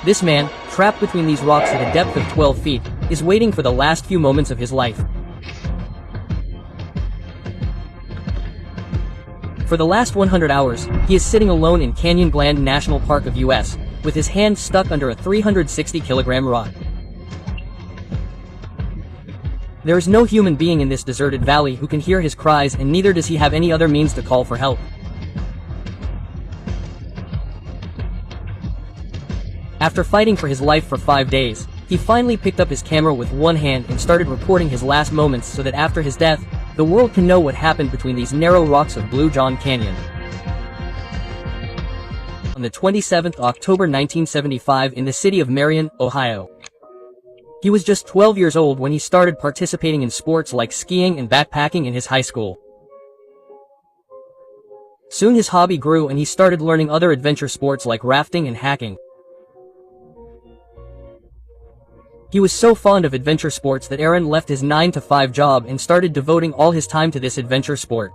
This man, trapped between these rocks at a depth of 12 feet, is waiting for the last few moments of his life. For the last 100 hours, he is sitting alone in Canyon Gland National Park of US, with his hand stuck under a 360-kilogram rock. There is no human being in this deserted valley who can hear his cries, and neither does he have any other means to call for help. After fighting for his life for 5 days, he finally picked up his camera with one hand and started recording his last moments so that after his death, the world can know what happened between these narrow rocks of Blue John Canyon. On the 27th of October 1975 in the city of Marion, Ohio. He was just 12 years old when he started participating in sports like skiing and backpacking in his high school. Soon his hobby grew and he started learning other adventure sports like rafting and hacking. He was so fond of adventure sports that Aaron left his 9-to-5 job and started devoting all his time to this adventure sport.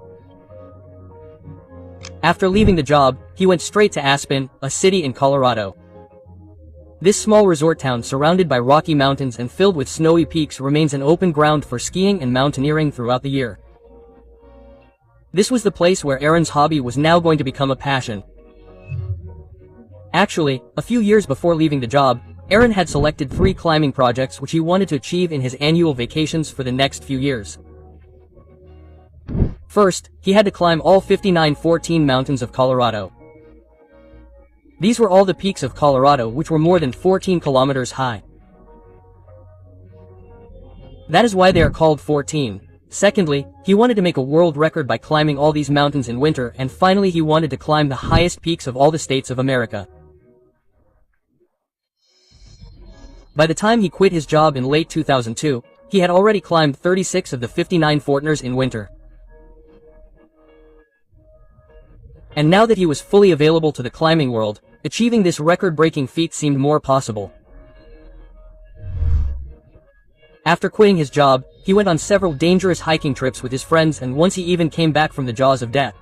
After leaving the job, he went straight to Aspen, a city in Colorado. This small resort town surrounded by rocky mountains and filled with snowy peaks remains an open ground for skiing and mountaineering throughout the year. This was the place where Aaron's hobby was now going to become a passion. Actually, a few years before leaving the job, Aaron had selected 3 climbing projects which he wanted to achieve in his annual vacations for the next few years. First, he had to climb all 59 14 mountains of Colorado. These were all the peaks of Colorado which were more than 14 kilometers high. That is why they are called 14. Secondly, he wanted to make a world record by climbing all these mountains in winter, and finally he wanted to climb the highest peaks of all the states of America. By the time he quit his job in late 2002, he had already climbed 36 of the 59 Fortners in winter. And now that he was fully available to the climbing world, achieving this record-breaking feat seemed more possible. After quitting his job, he went on several dangerous hiking trips with his friends, and once he even came back from the jaws of death.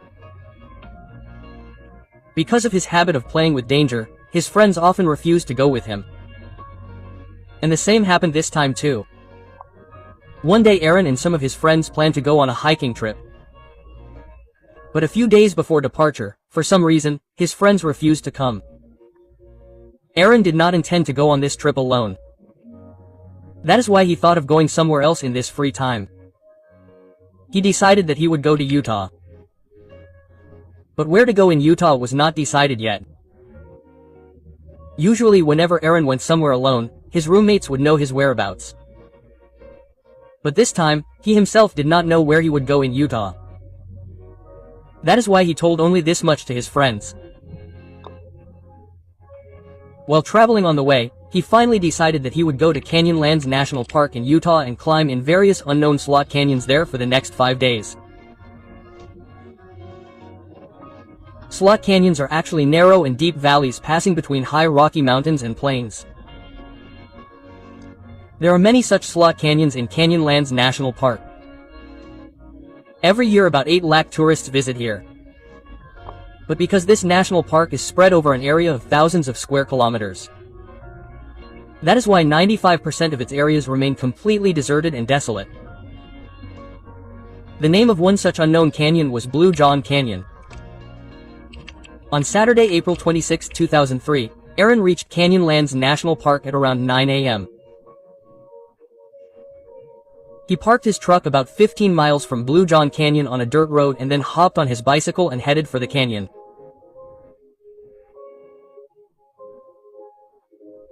Because of his habit of playing with danger, his friends often refused to go with him. And the same happened this time too. One day Aaron and some of his friends planned to go on a hiking trip. But a few days before departure, for some reason, his friends refused to come. Aaron did not intend to go on this trip alone. That is why he thought of going somewhere else in this free time. He decided that he would go to Utah. But where to go in Utah was not decided yet. Usually whenever Aaron went somewhere alone, his roommates would know his whereabouts. But this time, he himself did not know where he would go in Utah. That is why he told only this much to his friends. While traveling on the way, he finally decided that he would go to Canyonlands National Park in Utah and climb in various unknown slot canyons there for the next 5 days. Slot canyons are actually narrow and deep valleys passing between high rocky mountains and plains. There are many such slot canyons in Canyonlands National Park. Every year about 8 lakh tourists visit here. But because this national park is spread over an area of thousands of square kilometers, that is why 95% of its areas remain completely deserted and desolate. The name of one such unknown canyon was Blue John Canyon. On Saturday, April 26, 2003, Aaron reached Canyonlands National Park at around 9 a.m. He parked his truck about 15 miles from Blue John Canyon on a dirt road and then hopped on his bicycle and headed for the canyon.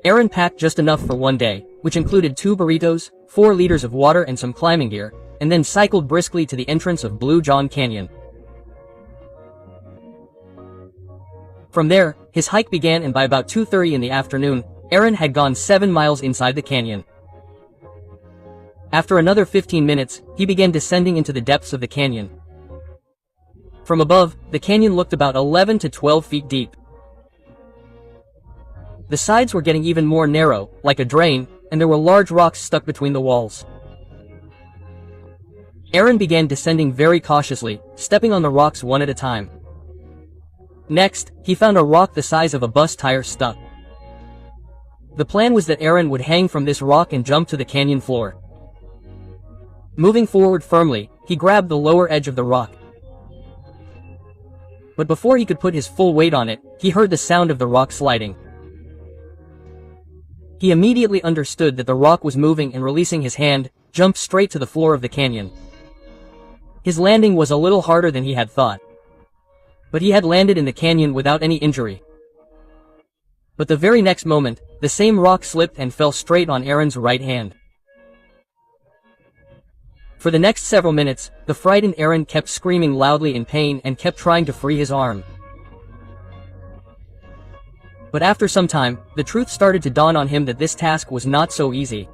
Aaron packed just enough for one day, which included 2 burritos, 4 liters of water and some climbing gear, and then cycled briskly to the entrance of Blue John Canyon. From there, his hike began, and by about 2:30 in the afternoon, Aaron had gone 7 miles inside the canyon. After another 15 minutes, he began descending into the depths of the canyon. From above, the canyon looked about 11 to 12 feet deep. The sides were getting even more narrow, like a drain, and there were large rocks stuck between the walls. Aaron began descending very cautiously, stepping on the rocks one at a time. Next, he found a rock the size of a bus tire stuck. The plan was that Aaron would hang from this rock and jump to the canyon floor. Moving forward firmly, he grabbed the lower edge of the rock. But before he could put his full weight on it, he heard the sound of the rock sliding. He immediately understood that the rock was moving, and releasing his hand, jumped straight to the floor of the canyon. His landing was a little harder than he had thought. But he had landed in the canyon without any injury. But the very next moment, the same rock slipped and fell straight on Aaron's right hand. For the next several minutes, the frightened Aaron kept screaming loudly in pain and kept trying to free his arm. But after some time, the truth started to dawn on him that this task was not so easy.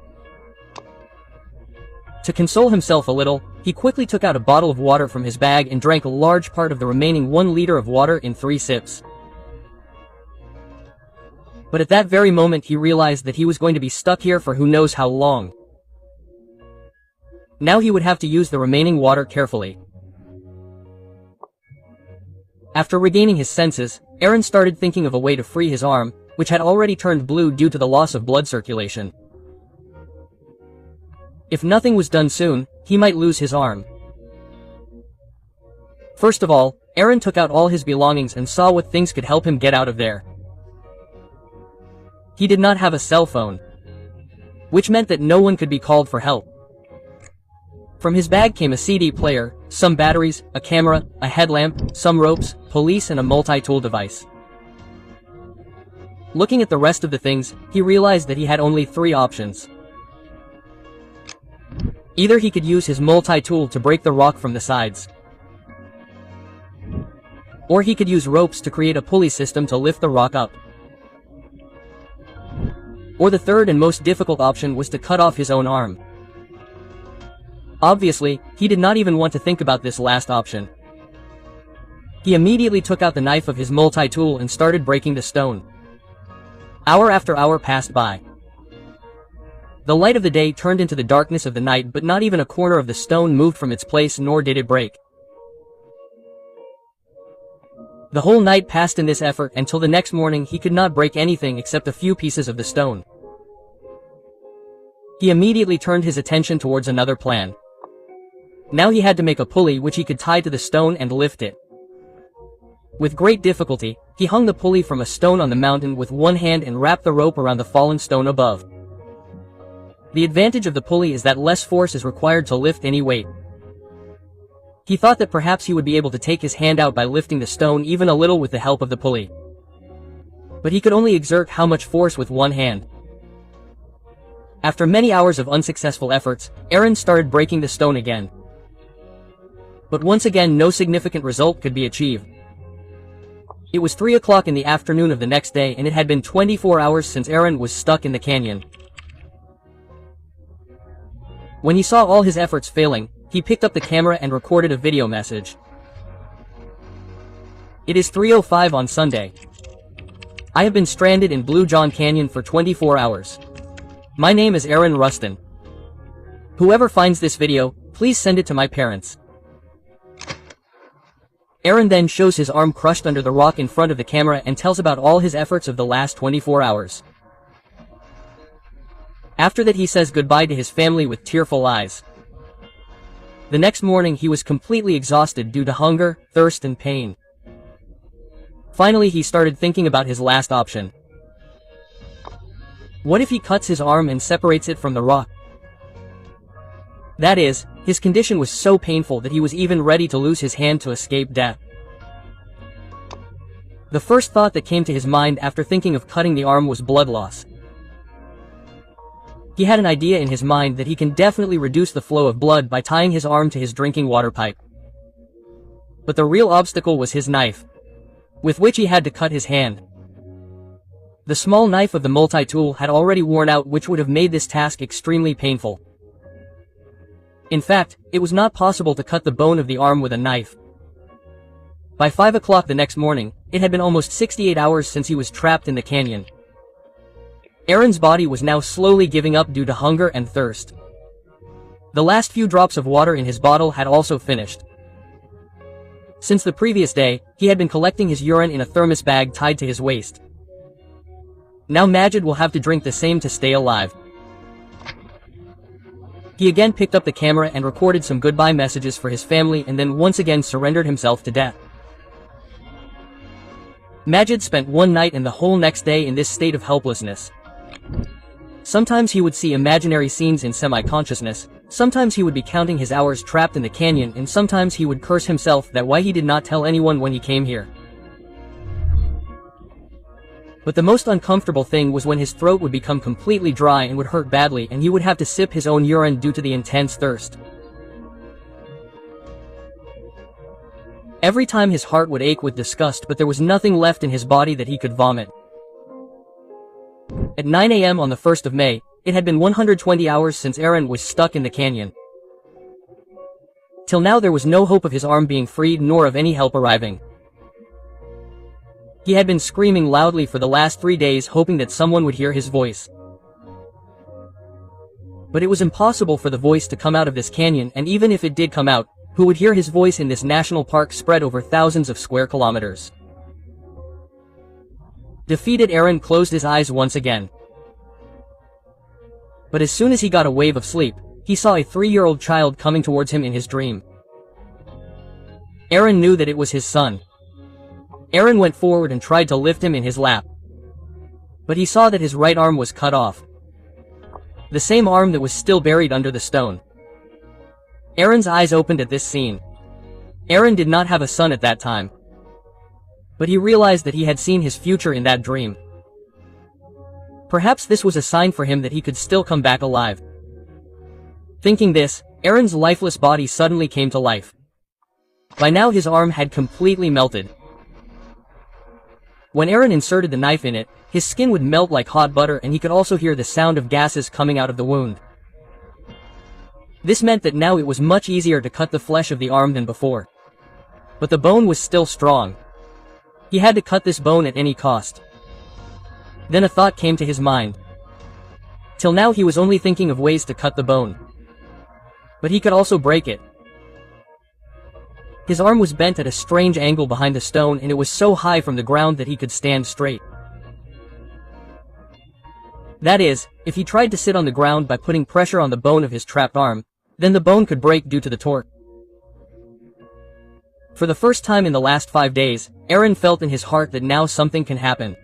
To console himself a little, he quickly took out a bottle of water from his bag and drank a large part of the remaining 1 liter of water in 3 sips. But at that very moment he realized that he was going to be stuck here for who knows how long. Now he would have to use the remaining water carefully. After regaining his senses, Aaron started thinking of a way to free his arm, which had already turned blue due to the loss of blood circulation. If nothing was done soon, he might lose his arm. First of all, Aaron took out all his belongings and saw what things could help him get out of there. He did not have a cell phone, which meant that no one could be called for help. From his bag came a CD player, some batteries, a camera, a headlamp, some ropes, police, and a multi-tool device. Looking at the rest of the things, he realized that he had only 3 options. Either he could use his multi-tool to break the rock from the sides, or he could use ropes to create a pulley system to lift the rock up. Or the third and most difficult option was to cut off his own arm. Obviously, he did not even want to think about this last option. He immediately took out the knife of his multi-tool and started breaking the stone. Hour after hour passed by. The light of the day turned into the darkness of the night, but not even a corner of the stone moved from its place, nor did it break. The whole night passed in this effort until the next morning he could not break anything except a few pieces of the stone. He immediately turned his attention towards another plan. Now he had to make a pulley which he could tie to the stone and lift it. With great difficulty, he hung the pulley from a stone on the mountain with one hand and wrapped the rope around the fallen stone above. The advantage of the pulley is that less force is required to lift any weight. He thought that perhaps he would be able to take his hand out by lifting the stone even a little with the help of the pulley. But he could only exert how much force with one hand. After many hours of unsuccessful efforts, Aaron started breaking the stone again. But once again no significant result could be achieved. It was 3 o'clock in the afternoon of the next day, and it had been 24 hours since Aaron was stuck in the canyon. When he saw all his efforts failing, he picked up the camera and recorded a video message. It is 3:05 on Sunday. I have been stranded in Blue John Canyon for 24 hours. My name is Aaron Rustin. Whoever finds this video, please send it to my parents. Aaron then shows his arm crushed under the rock in front of the camera and tells about all his efforts of the last 24 hours. After that he says goodbye to his family with tearful eyes. The next morning he was completely exhausted due to hunger, thirst, and pain. Finally he started thinking about his last option. What if he cuts his arm and separates it from the rock? That is, his condition was so painful that he was even ready to lose his hand to escape death. The first thought that came to his mind after thinking of cutting the arm was blood loss. He had an idea in his mind that he can definitely reduce the flow of blood by tying his arm to his drinking water pipe. But the real obstacle was his knife, with which he had to cut his hand. The small knife of the multi-tool had already worn out, which would have made this task extremely painful. In fact, it was not possible to cut the bone of the arm with a knife. By 5 o'clock the next morning, it had been almost 68 hours since he was trapped in the canyon. Aaron's body was now slowly giving up due to hunger and thirst. The last few drops of water in his bottle had also finished. Since the previous day, he had been collecting his urine in a thermos bag tied to his waist. Now Majid will have to drink the same to stay alive. He again picked up the camera and recorded some goodbye messages for his family and then once again surrendered himself to death. Majid spent one night and the whole next day in this state of helplessness. Sometimes he would see imaginary scenes in semi-consciousness, sometimes he would be counting his hours trapped in the canyon, and sometimes he would curse himself that why he did not tell anyone when he came here. But the most uncomfortable thing was when his throat would become completely dry and would hurt badly and he would have to sip his own urine due to the intense thirst. Every time his heart would ache with disgust, but there was nothing left in his body that he could vomit. At 9 a.m. on the 1st of May, it had been 120 hours since Aaron was stuck in the canyon. Till now there was no hope of his arm being freed nor of any help arriving. He had been screaming loudly for the last 3 days hoping that someone would hear his voice. But it was impossible for the voice to come out of this canyon, and even if it did come out, who would hear his voice in this national park spread over thousands of square kilometers? Defeated, Aaron closed his eyes once again. But as soon as he got a wave of sleep, he saw a 3-year-old child coming towards him in his dream. Aaron knew that it was his son. Aaron went forward and tried to lift him in his lap. But he saw that his right arm was cut off. The same arm that was still buried under the stone. Aaron's eyes opened at this scene. Aaron did not have a son at that time. But he realized that he had seen his future in that dream. Perhaps this was a sign for him that he could still come back alive. Thinking this, Aaron's lifeless body suddenly came to life. By now his arm had completely melted. When Aaron inserted the knife in it, his skin would melt like hot butter and he could also hear the sound of gases coming out of the wound. This meant that now it was much easier to cut the flesh of the arm than before. But the bone was still strong. He had to cut this bone at any cost. Then a thought came to his mind. Till now he was only thinking of ways to cut the bone. But he could also break it. His arm was bent at a strange angle behind the stone and it was so high from the ground that he could stand straight. That is, if he tried to sit on the ground by putting pressure on the bone of his trapped arm, then the bone could break due to the torque. For the first time in the last 5 days, Aaron felt in his heart that now something can happen.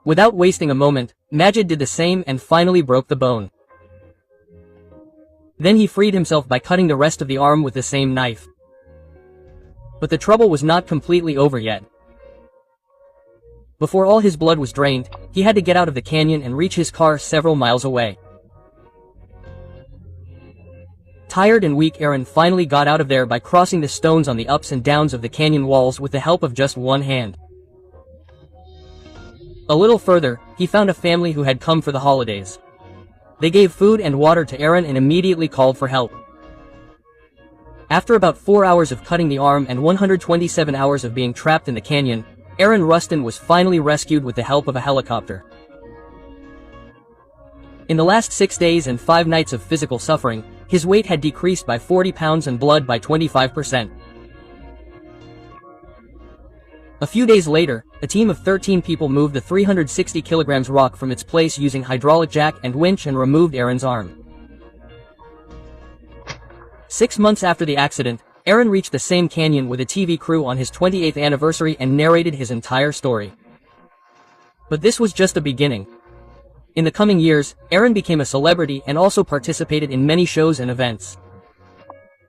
Without wasting a moment, Majid did the same and finally broke the bone. Then he freed himself by cutting the rest of the arm with the same knife. But the trouble was not completely over yet. Before all his blood was drained, he had to get out of the canyon and reach his car several miles away. Tired and weak, Aaron finally got out of there by crossing the stones on the ups and downs of the canyon walls with the help of just one hand. A little further, he found a family who had come for the holidays. They gave food and water to Aaron and immediately called for help. After about 4 hours of cutting the arm and 127 hours of being trapped in the canyon, Aaron Rustin was finally rescued with the help of a helicopter. In the last 6 days and 5 nights of physical suffering, his weight had decreased by 40 pounds and blood by 25%. A few days later, a team of 13 people moved the 360 kilograms rock from its place using hydraulic jack and winch and removed Aaron's arm. 6 months after the accident, Aaron reached the same canyon with a TV crew on his 28th anniversary and narrated his entire story. But this was just the beginning. In the coming years, Aaron became a celebrity and also participated in many shows and events.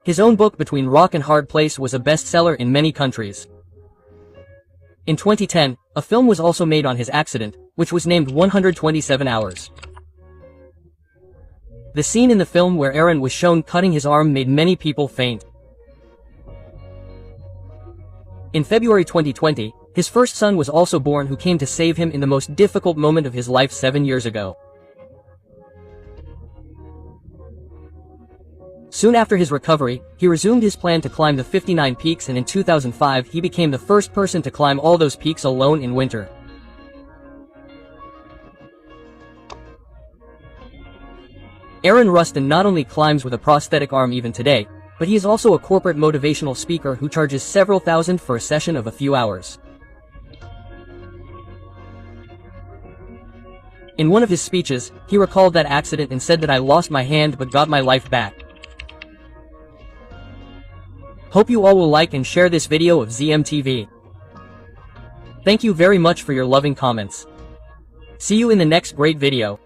His own book Between Rock and Hard Place was a bestseller in many countries. In 2010, a film was also made on his accident, which was named 127 Hours. The scene in the film where Aaron was shown cutting his arm made many people faint. In February 2020, his first son was also born, who came to save him in the most difficult moment of his life 7 years ago. Soon after his recovery, he resumed his plan to climb the 59 peaks, and in 2005 he became the first person to climb all those peaks alone in winter. Aaron Rustin not only climbs with a prosthetic arm even today, but he is also a corporate motivational speaker who charges several thousand for a session of a few hours. In one of his speeches, he recalled that accident and said that I lost my hand but got my life back. Hope you all will like and share this video of ZMTV. Thank you very much for your loving comments. See you in the next great video.